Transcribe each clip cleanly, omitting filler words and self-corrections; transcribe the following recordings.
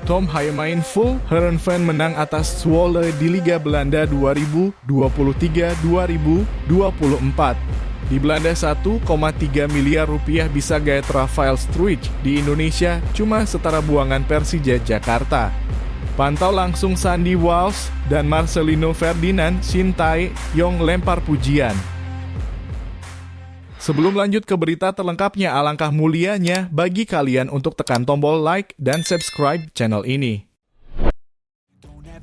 Tom Haye main full, Heerenveen menang atas Zwolle di Liga Belanda 2023-2024. Di Belanda 1,3 miliar rupiah bisa gayet Rafael Struijk, di Indonesia cuma setara buangan Persija Jakarta. Pantau langsung Sandy Walsh dan Marcelino Ferdinand, Shin Tae-yong lempar pujian. Sebelum lanjut ke berita terlengkapnya, alangkah mulianya bagi kalian untuk tekan tombol like dan subscribe channel ini.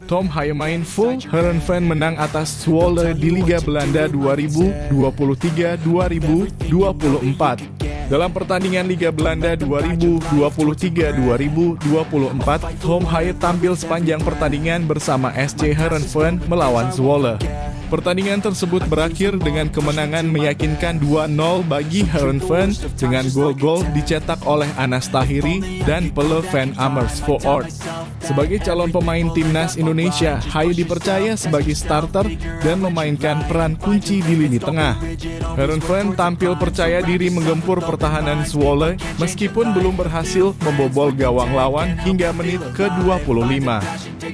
Tom Haye main full, Heerenveen menang atas Zwolle di Liga Belanda 2023-2024. Dalam pertandingan Liga Belanda 2023-2024, Tom Haye tampil sepanjang pertandingan bersama SC Heerenveen melawan Zwolle. Pertandingan tersebut berakhir dengan kemenangan meyakinkan 2-0 bagi Heerenveen dengan gol-gol dicetak oleh Anas Tahiri dan Pelle van Amersfoort. Sebagai calon pemain timnas Indonesia, Haye dipercaya sebagai starter dan memainkan peran kunci di lini tengah. Heerenveen tampil percaya diri menggempur pertahanan Zwolle meskipun belum berhasil membobol gawang lawan hingga menit ke-25.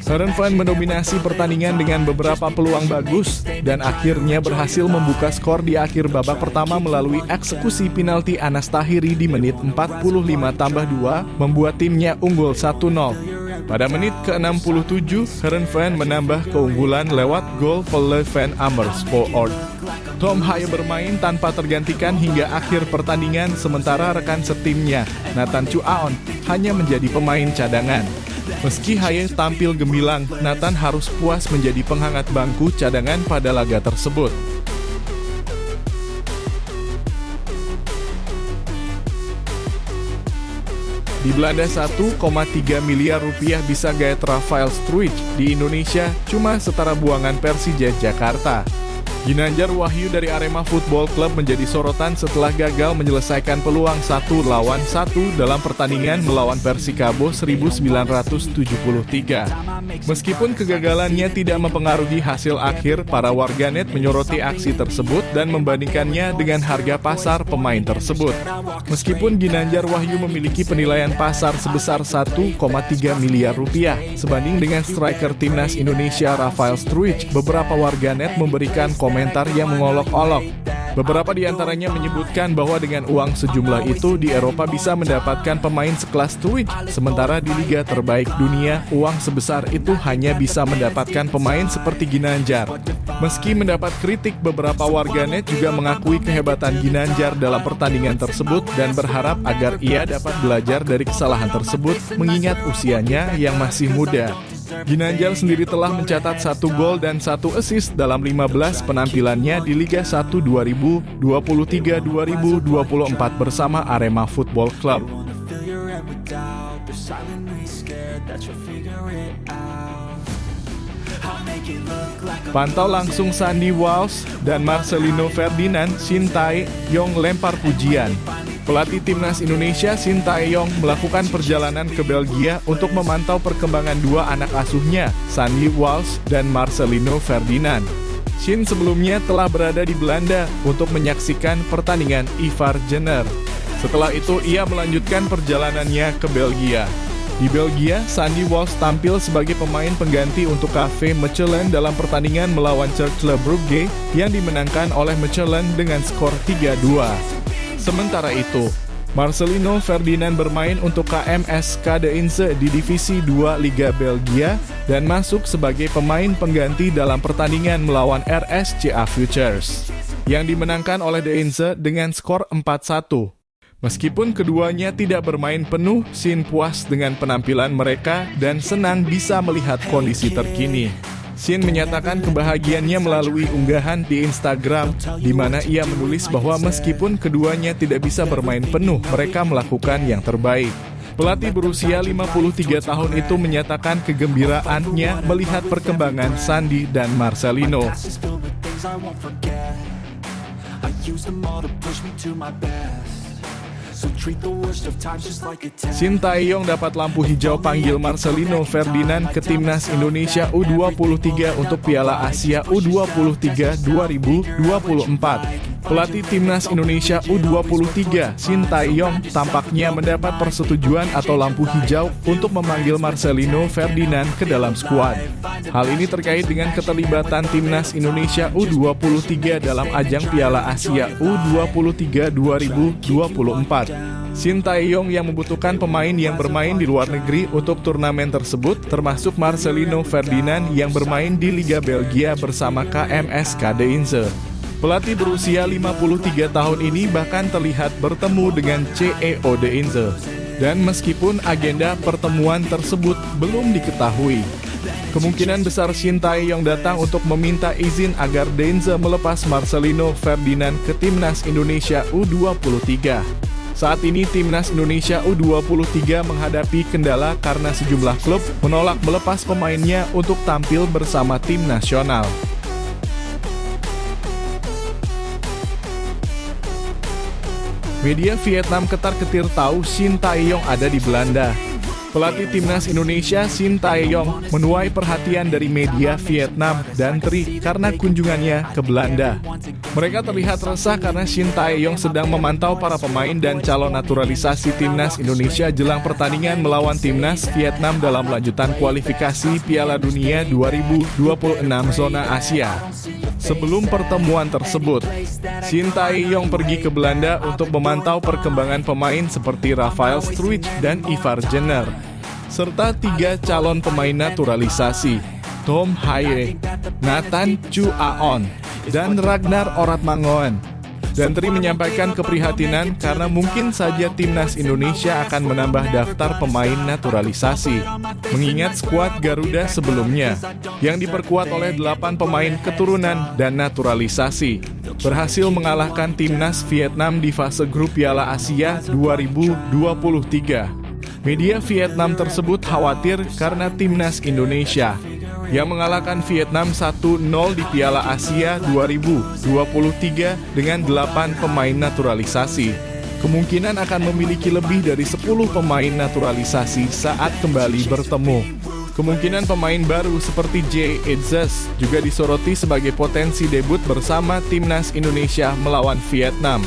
Heerenveen mendominasi pertandingan dengan beberapa peluang bagus dan akhirnya berhasil membuka skor di akhir babak pertama melalui eksekusi penalti Anas Tahiri di menit 45+2 membuat timnya unggul 1-0. Pada menit ke-67, Heerenveen menambah keunggulan lewat gol Pelle van Amersfoort. Tom Haye bermain tanpa tergantikan hingga akhir pertandingan, sementara rekan setimnya, Nathan Chuaon, hanya menjadi pemain cadangan. Meski Haye tampil gemilang, Nathan harus puas menjadi penghangat bangku cadangan pada laga tersebut. Di Belanda 1,3 miliar rupiah bisa gayet Rafael Struijk, di Indonesia cuma setara buangan Persija Jakarta. Ginanjar Wahyu dari Arema Football Club menjadi sorotan setelah gagal menyelesaikan peluang 1-1 dalam pertandingan melawan Persikabo 1973. Meskipun kegagalannya tidak mempengaruhi hasil akhir, para warganet menyoroti aksi tersebut dan membandingkannya dengan harga pasar pemain tersebut. Meskipun Ginanjar Wahyu memiliki penilaian pasar sebesar 1,3 miliar rupiah, sebanding dengan striker timnas Indonesia Rafael Struijk, beberapa warganet memberikan komentar yang mengolok-olok. Beberapa di antaranya menyebutkan bahwa dengan uang sejumlah itu di Eropa bisa mendapatkan pemain sekelas Struijk, sementara di liga terbaik dunia uang sebesar itu hanya bisa mendapatkan pemain seperti Ginanjar. Meski mendapat kritik, beberapa warganet juga mengakui kehebatan Ginanjar dalam pertandingan tersebut dan berharap agar ia dapat belajar dari kesalahan tersebut mengingat usianya yang masih muda. Ginanjar sendiri telah mencatat 1 gol dan 1 assist dalam 15 penampilannya di Liga 1 2023-2024 bersama Arema Football Club. Pantau langsung Sandy Walsh dan Marcelino Ferdinand, Shin Tae-yong lempar pujian. Pelatih timnas Indonesia Shin Tae-yong melakukan perjalanan ke Belgia untuk memantau perkembangan dua anak asuhnya, Sandy Walsh dan Marcelino Ferdinand. Shin sebelumnya telah berada di Belanda untuk menyaksikan pertandingan Ivar Jenner. Setelah itu ia melanjutkan perjalanannya ke Belgia. Di Belgia, Sandy Walsh tampil sebagai pemain pengganti untuk KV Mechelen dalam pertandingan melawan Cercle Brugge yang dimenangkan oleh Mechelen dengan skor 3-2. Sementara itu, Marcelino Ferdinand bermain untuk KMS Stade di Divisi 2 Liga Belgia dan masuk sebagai pemain pengganti dalam pertandingan melawan RSCA Futures yang dimenangkan oleh Deinze dengan skor 4-1. Meskipun keduanya tidak bermain penuh, Shin puas dengan penampilan mereka dan senang bisa melihat kondisi terkini. Shin menyatakan kebahagiaannya melalui unggahan di Instagram, di mana ia menulis bahwa meskipun keduanya tidak bisa bermain penuh, mereka melakukan yang terbaik. Pelatih berusia 53 tahun itu menyatakan kegembiraannya melihat perkembangan Sandy dan Marcelino. Shin Tae-yong dapat lampu hijau panggil Marcelino Ferdinand ke timnas Indonesia U23 untuk Piala Asia U23 2024. Pelatih Timnas Indonesia U23, Shin Tae-yong, tampaknya mendapat persetujuan atau lampu hijau untuk memanggil Marcelino Ferdinand ke dalam skuad. Hal ini terkait dengan keterlibatan Timnas Indonesia U23 dalam ajang Piala Asia U23 2024. Shin Tae-yong yang membutuhkan pemain yang bermain di luar negeri untuk turnamen tersebut, termasuk Marcelino Ferdinand yang bermain di Liga Belgia bersama KMS Kadeinze. Pelatih berusia 53 tahun ini bahkan terlihat bertemu dengan CEO Deinze. Dan meskipun agenda pertemuan tersebut belum diketahui, kemungkinan besar Shin Tae-yong datang untuk meminta izin agar Deinze melepas Marcelino Ferdinand ke Timnas Indonesia U23. Saat ini Timnas Indonesia U23 menghadapi kendala karena sejumlah klub menolak melepas pemainnya untuk tampil bersama tim nasional. Media Vietnam ketar-ketir tahu Shin Tae-yong ada di Belanda. Pelatih Timnas Indonesia Shin Tae-yong menuai perhatian dari media Vietnam dan TRI karena kunjungannya ke Belanda. Mereka terlihat resah karena Shin Tae-yong sedang memantau para pemain dan calon naturalisasi Timnas Indonesia jelang pertandingan melawan Timnas Vietnam dalam lanjutan kualifikasi Piala Dunia 2026 zona Asia. Sebelum pertemuan tersebut, Shin Tae-yong pergi ke Belanda untuk memantau perkembangan pemain seperti Rafael Struijk dan Ivar Jenner, serta 3 calon pemain naturalisasi, Tom Haye, Nathan Chu Aon, dan Ragnar Oratmangoen. Dan TRI menyampaikan keprihatinan karena mungkin saja Timnas Indonesia akan menambah daftar pemain naturalisasi, mengingat skuad Garuda sebelumnya, yang diperkuat oleh 8 pemain keturunan dan naturalisasi, berhasil mengalahkan Timnas Vietnam di fase grup Piala Asia 2023. Media Vietnam tersebut khawatir karena Timnas Indonesia yang mengalahkan Vietnam 1-0 di Piala Asia 2023 dengan 8 pemain naturalisasi, kemungkinan akan memiliki lebih dari 10 pemain naturalisasi saat kembali bertemu. Kemungkinan pemain baru seperti J. Edzes juga disoroti sebagai potensi debut bersama Timnas Indonesia melawan Vietnam.